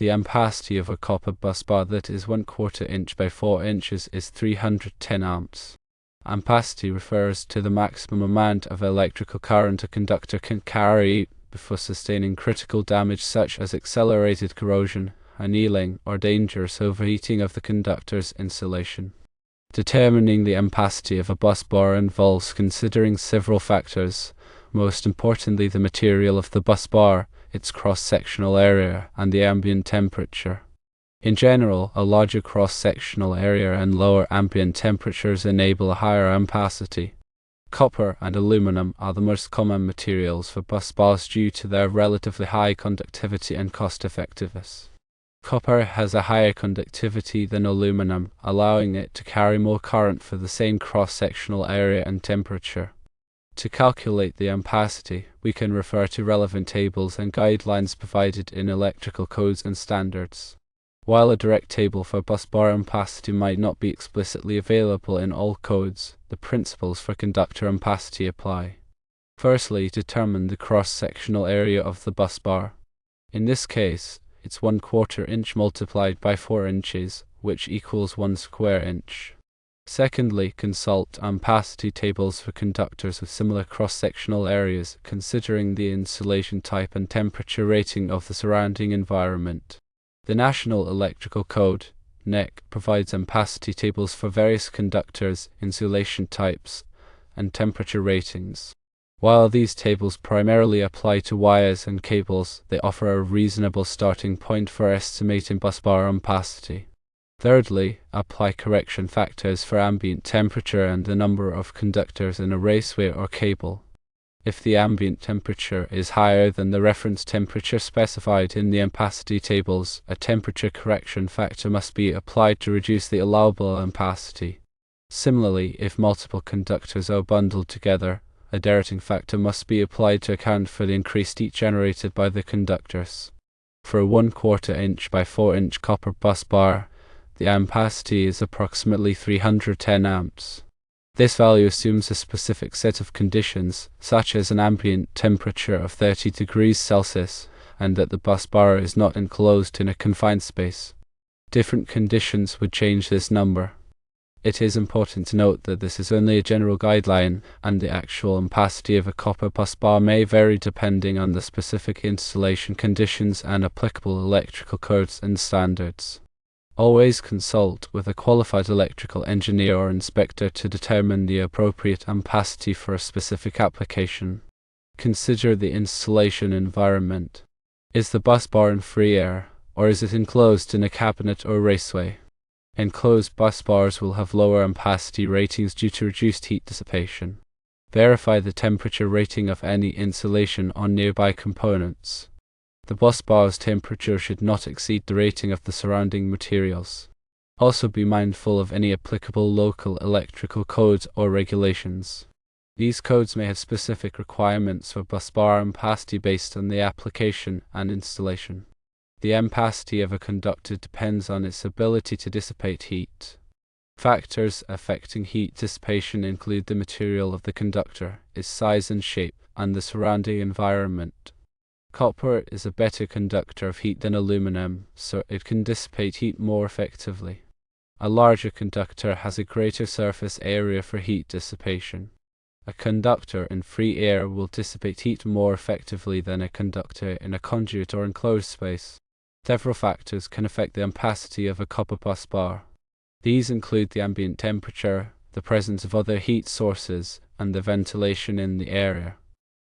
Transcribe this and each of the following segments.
The ampacity of a copper busbar that is 1/4 inch by 4 inches is 310 amps. Ampacity refers to the maximum amount of electrical current a conductor can carry before sustaining critical damage such as accelerated corrosion, annealing, or dangerous overheating of the conductor's insulation. Determining the ampacity of a busbar involves considering several factors, most importantly the material of the busbar, its cross-sectional area, and the ambient temperature. In general, a larger cross-sectional area and lower ambient temperatures enable a higher ampacity. Copper and aluminum are the most common materials for busbars due to their relatively high conductivity and cost-effectiveness. Copper has a higher conductivity than aluminum, allowing it to carry more current for the same cross-sectional area and temperature. To calculate the ampacity, we can refer to relevant tables and guidelines provided in electrical codes and standards. While a direct table for busbar ampacity might not be explicitly available in all codes, the principles for conductor ampacity apply. Firstly, determine the cross-sectional area of the busbar. In this case, it's 1/4 inch multiplied by 4 inches, which equals 1 square inch. Secondly, consult ampacity tables for conductors with similar cross-sectional areas, considering the insulation type and temperature rating of the surrounding environment. The National Electrical Code (NEC) provides ampacity tables for various conductors, insulation types, and temperature ratings. While these tables primarily apply to wires and cables, they offer a reasonable starting point for estimating busbar ampacity. Thirdly, apply correction factors for ambient temperature and the number of conductors in a raceway or cable. If the ambient temperature is higher than the reference temperature specified in the ampacity tables, a temperature correction factor must be applied to reduce the allowable ampacity. Similarly, if multiple conductors are bundled together, a deterring factor must be applied to account for the increased heat generated by the conductors. For a 1/4 inch by 4 inch copper busbar, the ampacity is approximately 310 amps. This value assumes a specific set of conditions, such as an ambient temperature of 30 degrees Celsius, and that the busbar is not enclosed in a confined space. Different conditions would change this number. It is important to note that this is only a general guideline, and the actual ampacity of a copper busbar may vary depending on the specific installation conditions and applicable electrical codes and standards. Always consult with a qualified electrical engineer or inspector to determine the appropriate ampacity for a specific application. Consider the installation environment. Is the busbar in free air, or is it enclosed in a cabinet or raceway? Enclosed busbars will have lower ampacity ratings due to reduced heat dissipation. Verify the temperature rating of any insulation on nearby components. The busbar's temperature should not exceed the rating of the surrounding materials. Also be mindful of any applicable local electrical codes or regulations. These codes may have specific requirements for busbar ampacity based on the application and installation. The ampacity of a conductor depends on its ability to dissipate heat. Factors affecting heat dissipation include the material of the conductor, its size and shape, and the surrounding environment. Copper is a better conductor of heat than aluminum, so it can dissipate heat more effectively. A larger conductor has a greater surface area for heat dissipation. A conductor in free air will dissipate heat more effectively than a conductor in a conduit or enclosed space. Several factors can affect the ampacity of a copper busbar. These include the ambient temperature, the presence of other heat sources, and the ventilation in the area.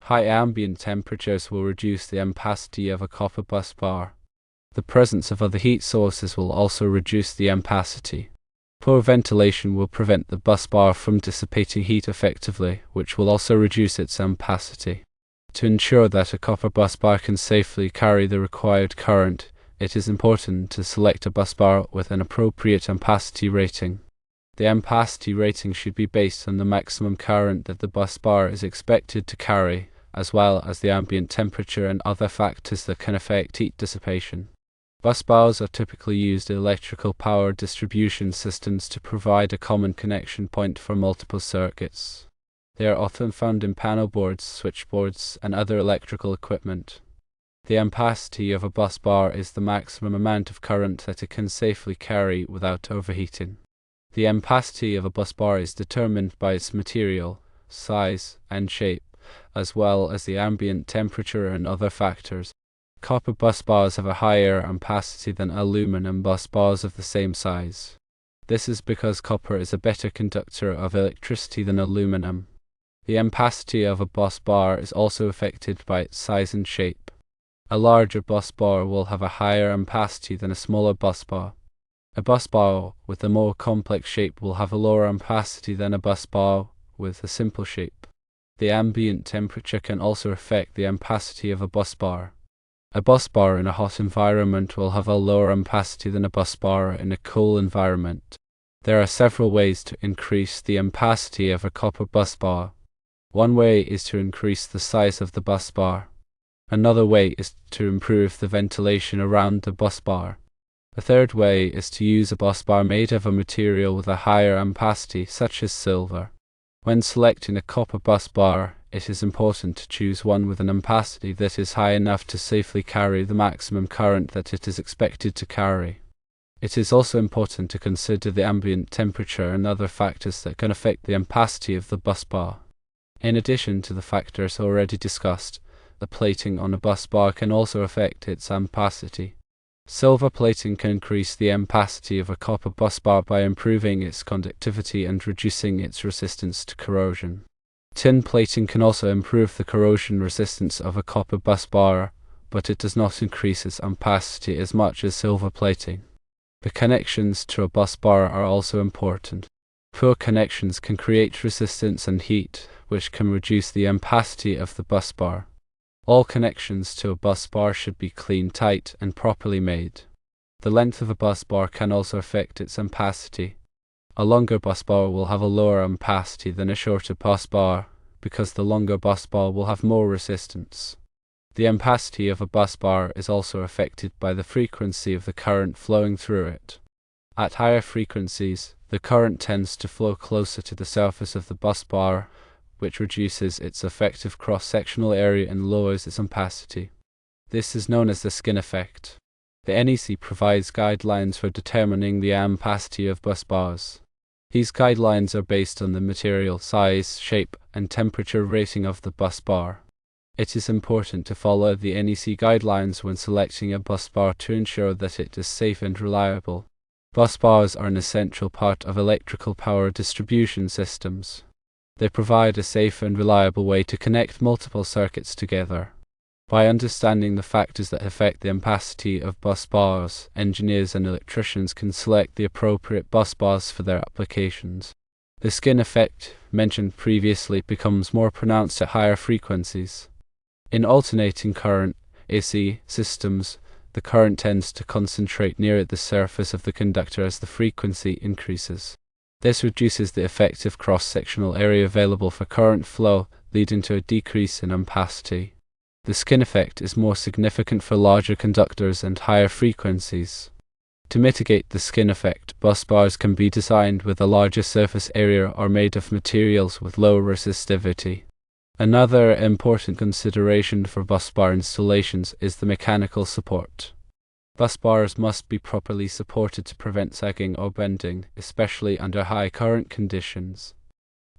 High ambient temperatures will reduce the ampacity of a copper busbar. The presence of other heat sources will also reduce the ampacity. Poor ventilation will prevent the busbar from dissipating heat effectively, which will also reduce its ampacity. To ensure that a copper busbar can safely carry the required current, it is important to select a busbar with an appropriate ampacity rating. The ampacity rating should be based on the maximum current that the busbar is expected to carry, as well as the ambient temperature and other factors that can affect heat dissipation. Busbars are typically used in electrical power distribution systems to provide a common connection point for multiple circuits. They are often found in panel boards, switchboards, and other electrical equipment. The ampacity of a bus bar is the maximum amount of current that it can safely carry without overheating. The ampacity of a bus bar is determined by its material, size, and shape, as well as the ambient temperature and other factors. Copper bus bars have a higher ampacity than aluminum bus bars of the same size. This is because copper is a better conductor of electricity than aluminum. The ampacity of a bus bar is also affected by its size and shape. A larger bus bar will have a higher ampacity than a smaller bus bar. A bus bar with a more complex shape will have a lower ampacity than a bus bar with a simple shape. The ambient temperature can also affect the ampacity of a bus bar. A bus bar in a hot environment will have a lower ampacity than a bus bar in a cool environment. There are several ways to increase the ampacity of a copper bus bar. One way is to increase the size of the bus bar. Another way is to improve the ventilation around the bus bar. A third way is to use a bus bar made of a material with a higher ampacity, such as silver. When selecting a copper bus bar, it is important to choose one with an ampacity that is high enough to safely carry the maximum current that it is expected to carry. It is also important to consider the ambient temperature and other factors that can affect the ampacity of the bus bar. In addition to the factors already discussed, the plating on a bus bar can also affect its ampacity. Silver plating can increase the ampacity of a copper bus bar by improving its conductivity and reducing its resistance to corrosion. Tin plating can also improve the corrosion resistance of a copper bus bar, but it does not increase its ampacity as much as silver plating. The connections to a bus bar are also important. Poor connections can create resistance and heat, which can reduce the ampacity of the bus bar. All connections to a bus bar should be clean, tight, and properly made. The length of a bus bar can also affect its ampacity. A longer bus bar will have a lower ampacity than a shorter bus bar, because the longer bus bar will have more resistance. The ampacity of a bus bar is also affected by the frequency of the current flowing through it. At higher frequencies, the current tends to flow closer to the surface of the bus bar, which reduces its effective cross-sectional area and lowers its ampacity. This is known as the skin effect. The NEC provides guidelines for determining the ampacity of bus bars. These guidelines are based on the material, size, shape, and temperature rating of the bus bar. It is important to follow the NEC guidelines when selecting a bus bar to ensure that it is safe and reliable. Bus bars are an essential part of electrical power distribution systems. They provide a safe and reliable way to connect multiple circuits together. By understanding the factors that affect the ampacity of bus bars, engineers and electricians can select the appropriate bus bars for their applications. The skin effect, mentioned previously, becomes more pronounced at higher frequencies. In alternating current AC systems, the current tends to concentrate near the surface of the conductor as the frequency increases. This reduces the effective cross-sectional area available for current flow, leading to a decrease in ampacity. The skin effect is more significant for larger conductors and higher frequencies. To mitigate the skin effect, bus bars can be designed with a larger surface area or made of materials with low resistivity. Another important consideration for bus bar installations is the mechanical support. Bus bars must be properly supported to prevent sagging or bending, especially under high current conditions.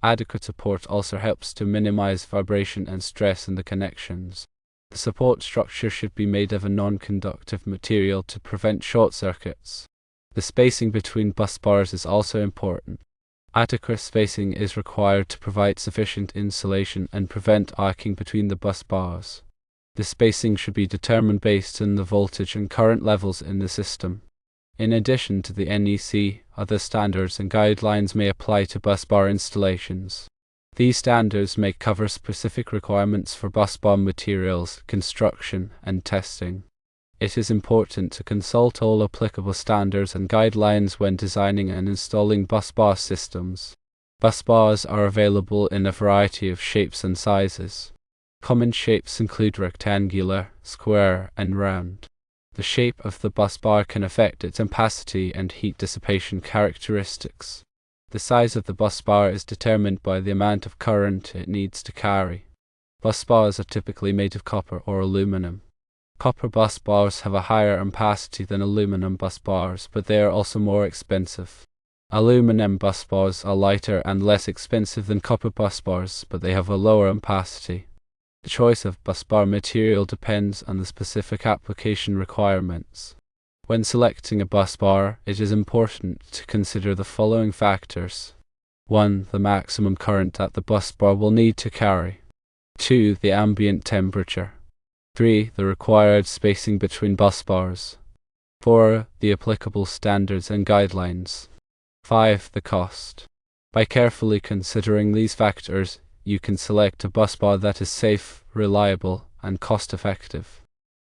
Adequate support also helps to minimize vibration and stress in the connections. The support structure should be made of a non-conductive material to prevent short circuits. The spacing between bus bars is also important. Adequate spacing is required to provide sufficient insulation and prevent arcing between the bus bars. The spacing should be determined based on the voltage and current levels in the system. In addition to the NEC, other standards and guidelines may apply to bus bar installations. These standards may cover specific requirements for bus bar materials, construction, and testing. It is important to consult all applicable standards and guidelines when designing and installing bus bar systems. Bus bars are available in a variety of shapes and sizes. Common shapes include rectangular, square, and round. The shape of the bus bar can affect its ampacity and heat dissipation characteristics. The size of the bus bar is determined by the amount of current it needs to carry. Bus bars are typically made of copper or aluminum. Copper bus bars have a higher ampacity than aluminum bus bars, but they are also more expensive. Aluminum bus bars are lighter and less expensive than copper bus bars, but they have a lower ampacity. The choice of bus bar material depends on the specific application requirements. When selecting a bus bar, it is important to consider the following factors. 1. The maximum current that the bus bar will need to carry. 2. The ambient temperature. 3. The required spacing between bus bars. 4. The applicable standards and guidelines. 5. The cost. By carefully considering these factors, you can select a bus bar that is safe, reliable, and cost-effective.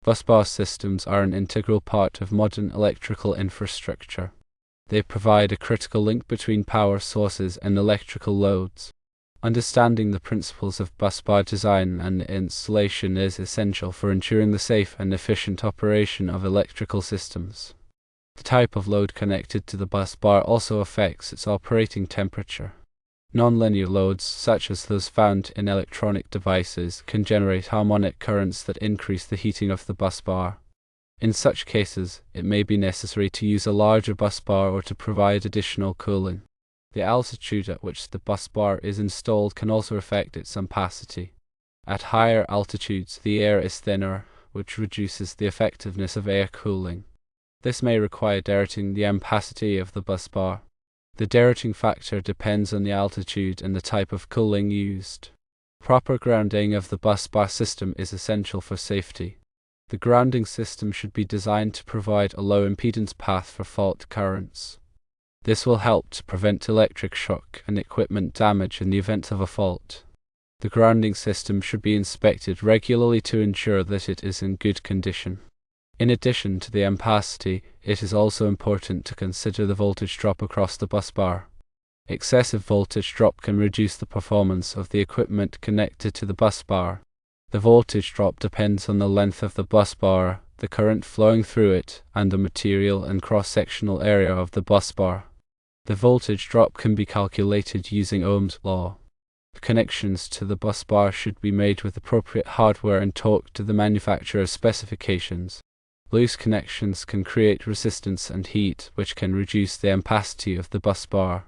Bus bar systems are an integral part of modern electrical infrastructure. They provide a critical link between power sources and electrical loads. Understanding the principles of bus bar design and installation is essential for ensuring the safe and efficient operation of electrical systems. The type of load connected to the bus bar also affects its operating temperature. Nonlinear loads, such as those found in electronic devices, can generate harmonic currents that increase the heating of the bus bar. In such cases, it may be necessary to use a larger bus bar or to provide additional cooling. The altitude at which the bus bar is installed can also affect its ampacity. At higher altitudes, the air is thinner, which reduces the effectiveness of air cooling. This may require dilating the ampacity of the bus bar. The dilating factor depends on the altitude and the type of cooling used. Proper grounding of the bus bar system is essential for safety. The grounding system should be designed to provide a low impedance path for fault currents. This will help to prevent electric shock and equipment damage in the event of a fault. The grounding system should be inspected regularly to ensure that it is in good condition. In addition to the ampacity, it is also important to consider the voltage drop across the bus bar. Excessive voltage drop can reduce the performance of the equipment connected to the bus bar. The voltage drop depends on the length of the bus bar, the current flowing through it, and the material and cross-sectional area of the bus bar. The voltage drop can be calculated using Ohm's law. Connections to the bus bar should be made with appropriate hardware and torque to the manufacturer's specifications. Loose connections can create resistance and heat, which can reduce the ampacity of the bus bar.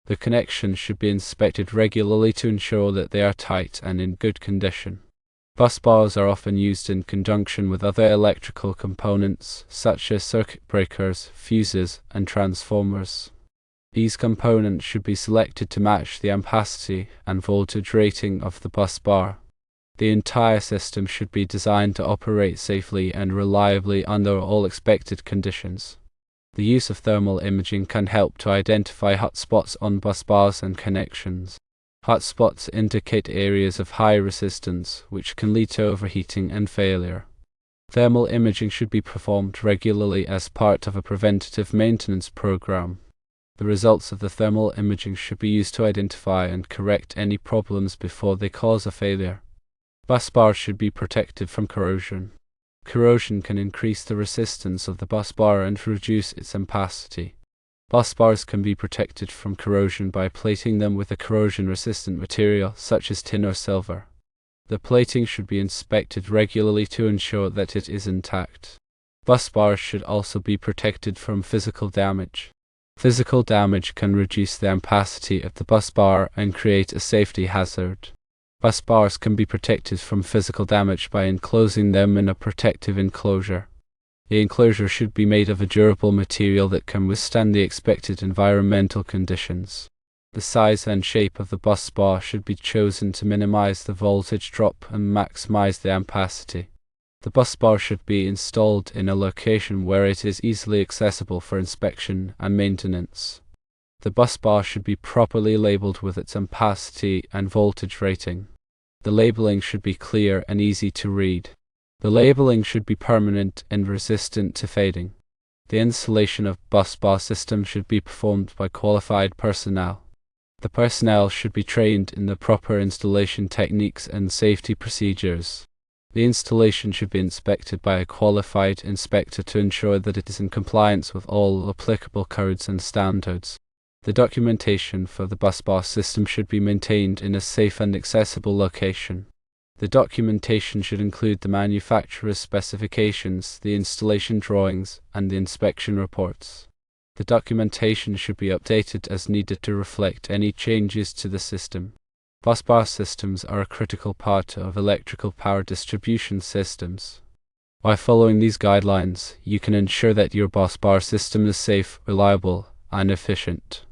The connections should be inspected regularly to ensure that they are tight and in good condition. Bus bars are often used in conjunction with other electrical components, such as circuit breakers, fuses, and transformers. These components should be selected to match the ampacity and voltage rating of the bus bar. The entire system should be designed to operate safely and reliably under all expected conditions. The use of thermal imaging can help to identify hotspots on bus bars and connections. Hotspots indicate areas of high resistance, which can lead to overheating and failure. Thermal imaging should be performed regularly as part of a preventative maintenance program. The results of the thermal imaging should be used to identify and correct any problems before they cause a failure. Bus bars should be protected from corrosion. Corrosion can increase the resistance of the bus bar and reduce its ampacity. Bus bars can be protected from corrosion by plating them with a corrosion-resistant material such as tin or silver. The plating should be inspected regularly to ensure that it is intact. Bus bars should also be protected from physical damage. Physical damage can reduce the ampacity of the bus bar and create a safety hazard. Bus bars can be protected from physical damage by enclosing them in a protective enclosure. The enclosure should be made of a durable material that can withstand the expected environmental conditions. The size and shape of the bus bar should be chosen to minimize the voltage drop and maximize the ampacity. The bus bar should be installed in a location where it is easily accessible for inspection and maintenance. The bus bar should be properly labeled with its ampacity and voltage rating. The labeling should be clear and easy to read. The labeling should be permanent and resistant to fading. The installation of bus bar system should be performed by qualified personnel. The personnel should be trained in the proper installation techniques and safety procedures. The installation should be inspected by a qualified inspector to ensure that it is in compliance with all applicable codes and standards. The documentation for the bus bar system should be maintained in a safe and accessible location. The documentation should include the manufacturer's specifications, the installation drawings, and the inspection reports. The documentation should be updated as needed to reflect any changes to the system. Busbar systems are a critical part of electrical power distribution systems. By following these guidelines, you can ensure that your busbar system is safe, reliable, and efficient.